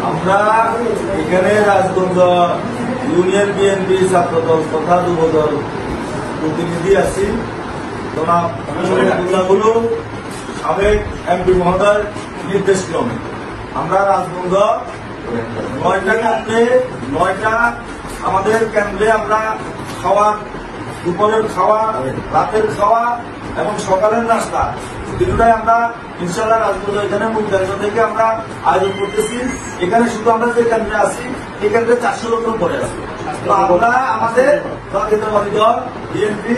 আমরা এখানে Rajganj union BNP ছাত্রদল তথা যুবদল প্রতিনিধি আছি। জনাবুল্লাহগুলো সাবেক এমপি মহোদয় নির্দেশ ক্রমে আমরা রাজগঞ্জ 9টা কেন্দ্রে 9টা আমাদের কেন্দ্রে আমরা খাওয়া, দুপুরের খাওয়া, রাতের খাওয়া এবং সকালের নাস্তা তিনটাই আমরা ইনশাআল্লাহ রাজগঞ্জ এখানে মুক্তাঞ্চল থেকে আমরা আয়োজন করতেছি। এখানে শুধু আমরা যে কেন্দ্রে আছি এই কেন্দ্রে 400 লোক করে আছি। তো আমরা আমাদের জাতীয়তাবাদী দল বিএনপি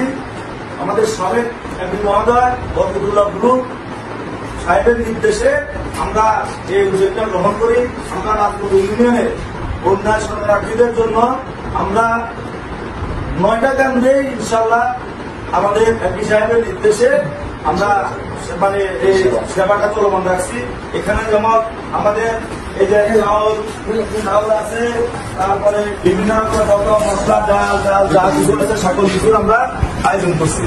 আমাদের সাবেক এমপি মহোদয় বরকতুল্লাহ বুলু সাহেবের নির্দেশে আমরা এই উদ্যোগটা গ্রহণ করি। আমরা রাজগঞ্জ ইউনিয়নের বন্যা শরণার্থীদের জন্য আমরা 9টা কেন্দ্রে ইনশাআল্লাহ আমাদের এমপি সাহেবের নির্দেশে আমরা মানে এই সেবাটা চলমান রাখছি। এখানে যেমন আমাদের এই যে চাউল আছে, তারপরে বিভিন্ন রকম মশলা, ডাল যা কিছু আছে সকল কিছুর আমরা আয়োজন করছি।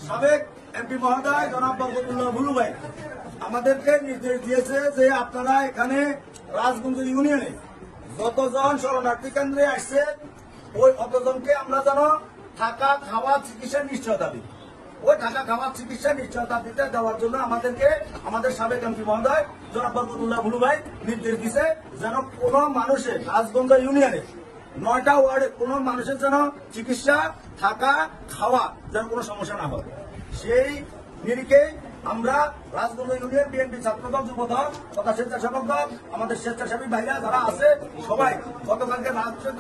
সাবেক এমপি মহোদয় জনাব বরকতুল্লাহ বুলু ভাই আমাদেরকে নির্দেশ দিয়েছে যে আপনারা এখানে রাজগঞ্জ ইউনিয়নে যতজন শরণার্থী কেন্দ্রে আসছে ওই অতজনকে আমরা যেন থাকা, খাওয়া, চিকিৎসা নিশ্চয়তা দিই। ওই থাকা, খাওয়া, চিকিৎসা নিশ্চয়তা দিতে দেওয়ার জন্য আমাদেরকে আমাদের সাবেক এমপি মহোদয় জনাব বরকতুল্লাহ বুলু ভাই নির্দেশ দিছে যেন কোন মানুষের রাজগঞ্জ ইউনিয়নে 9টা ওয়ার্ডে কোন মানুষের যেন চিকিৎসা, থাকা, খাওয়া যেন কোনো সমস্যা না হয়। সেই নিরিখে আমরা রাজগঞ্জ ইউনিয়ন বিএনপি ছাত্রদল, যুবদল তথা স্বেচ্ছাসেবক দল, আমাদের স্বেচ্ছাসেবী ভাইরা যারা আছে সবাই গতকালকে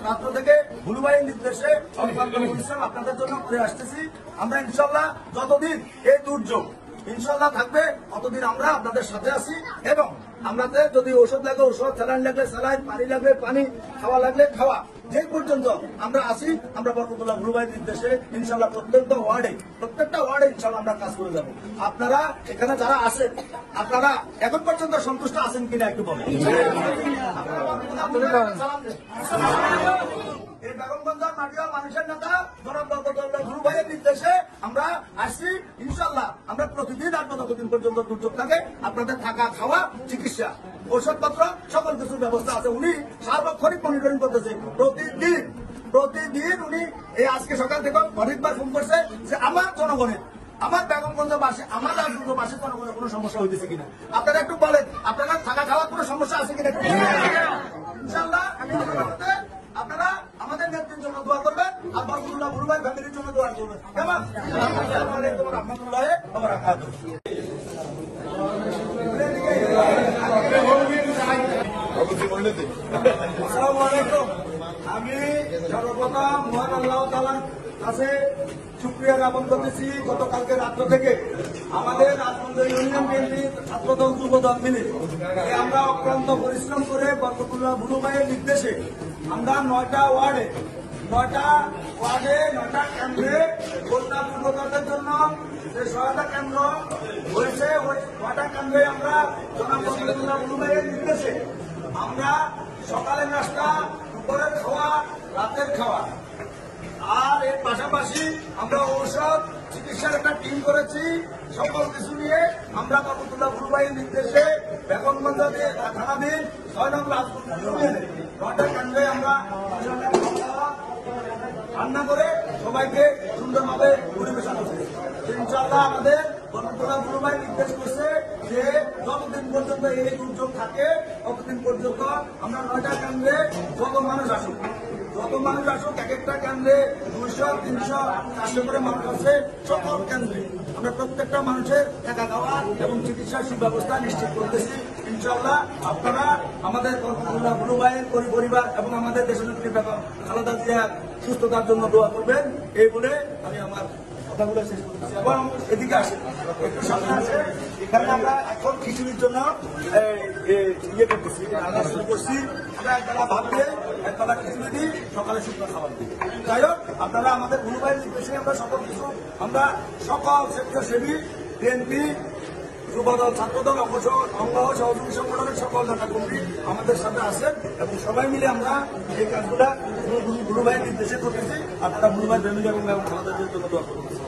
রাত্র থেকে বুলু ভাইয়ের নির্দেশে পরিশ্রম আপনাদের জন্য করে আসতেছি। আমরা ইনশাল্লাহ যতদিন এই দুর্যোগ ইনশাল্লাহ থাকবে ততদিন আমরা আপনাদের সাথে আছি এবং আমাদের যদি ওষুধ লাগে ওষুধ, স্যালাইন লাগলে স্যালাইন, পানি লাগলে পানি, খাওয়া লাগলে খাওয়া, যে পর্যন্ত আমরা আছি আমরা বরকতুল্লাহ বুলু ভাইয়ের নির্দেশে ইনশাল্লাহ প্রত্যেকটা ওয়ার্ডে ইনশাল্লাহ আমরা কাজ করে যাবো। আপনারা এখানে যারা আছেন আপনারা এখন পর্যন্ত সন্তুষ্ট আছেন কিনা একটু বলেন। এই বেগমগঞ্জের মাটিয়াল মানুষের নেতা জনাব বরকতুল্লাহ বুলু ভাইয়ের নির্দেশে আমরা আসছি। ইনশাল্লাহ আমরা প্রতিদিন আর যতদিন পর্যন্ত দুর্যোগ থাকে আপনাদের থাকা, খাওয়া, চিকিৎসা, ঔষধপত্র সকল কিছুর ব্যবস্থা আছে। উনি সার্বক্ষণিক মনিটরিং করতেছে প্রতিদিন উনি এই আজকে সকাল থেকে অনেকবার ফোন করছে যে আমার জনগণের, আমার বেগমগঞ্জবাসী, আমার রাজগঞ্জবাসী জনগণের কোনো সমস্যা হইতেছে কিনা আপনারা একটু বলেন। আপনারা থাকা, খাওয়ার কোনো সমস্যা আছে কিনা ইনশাল্লাহ আপনারা আমাদের নেত্রীর জন্য দোয়া করবেন আর বরকতুল্লাহ বুলু ভাই ফ্যামিলির জন্য দোয়া করবেন। কেমন রহমতুল্লাহ আসসালামু আলাইকুম। আমি সর্বপ্রথম মহান আল্লাহ তাআলার কাছে শুকরিয়া জ্ঞাপন করতেছি। গতকালকে রাত্র থেকে আমাদের রাজগঞ্জ ইউনিয়ন বিএনপি ছাত্রদল, যুবদল মিলে আমরা অক্লান্ত পরিশ্রম করে বরকতুল্লাহ বুলু ভাইয়ের নির্দেশে আমরা 9টা ওয়ার্ডে 9টা কেন্দ্রে বন্যা দুর্গতদের জন্য যে সহায়তা কেন্দ্র হয়েছে ওই 9টা কেন্দ্রে আমরা জনাব বরকতুল্লাহ বুলু ভাইয়ের নির্দেশে আমরা সকালের নাস্তা, দুপুরের খাওয়া, রাতের খাওয়া আর এর পাশাপাশি আমরা ঔষধ, চিকিৎসার একটা টিম করেছি। সকল কিছু নিয়ে আমরা বরকতুল্লাহ বুলু ভাইয়ের নির্দেশে বেগমগঞ্জ থানাধীন 6 নং রাজগঞ্জ ইউনিয়নে 9টা কেন্দ্রে আমরা রান্না করে সবাই সবাইকে সুন্দরভাবে পরিবেশন করছে। ইনশাআল্লাহ আমাদের গণপ্রধান গুরু ভাই নির্দেশ করছে যে যতদিন পর্যন্ত এই দুর্যোগ থাকে ততদিন পর্যন্ত আমরা 9টা কেন্দ্রে যত মানুষ আসুক এক একটা কেন্দ্রে 200, 300, 400 করে মানুষ আছে। সকল কেন্দ্রে আমরা প্রত্যেকটা মানুষের থাকা খাওয়া এবং চিকিৎসা সুব্যবস্থা নিশ্চিত করতেছি। ইনশাআল্লাহ আপনারা আমাদের গুরু ভাইয়ের পরিবার এবং আমাদের দেশনেত্রী বেগম খালেদা জিয়ার সুস্থতার জন্য দোয়া করবেন। এই বলে আমি আমার কথাগুলো শেষ করতেছি এবং এদিকে আসেন একটু সামনে আছে। এখানে আমরা এখন খিচুড়ির জন্য ইয়ে করতেছি, রান্না শুরু করছি। আমরা একবেলা ভাত দিয়ে একবেলা খিচুড়ি দিই, সকালে শুকনো খাবার দিই। যাই হোক আপনারা আমাদের গুরু ভাইয়ের নির্দেশে আমরা সকল কিছু আমরা সকল স্বেচ্ছাসেবী বিএনপি যুবদল ছাত্রদল অঙ্গ সহযোগী সংগঠনের সকল নেতা কর্মী আমাদের সাথে আছেন এবং সবাই মিলে আমরা এই কাজগুলা গুরু ভাইয়ের নির্দেশে করতেছি। আপনারা গুরু ভাই ফ্যামিলি এবং খালেদা জিয়ার জন্য দোয়া করতেছি।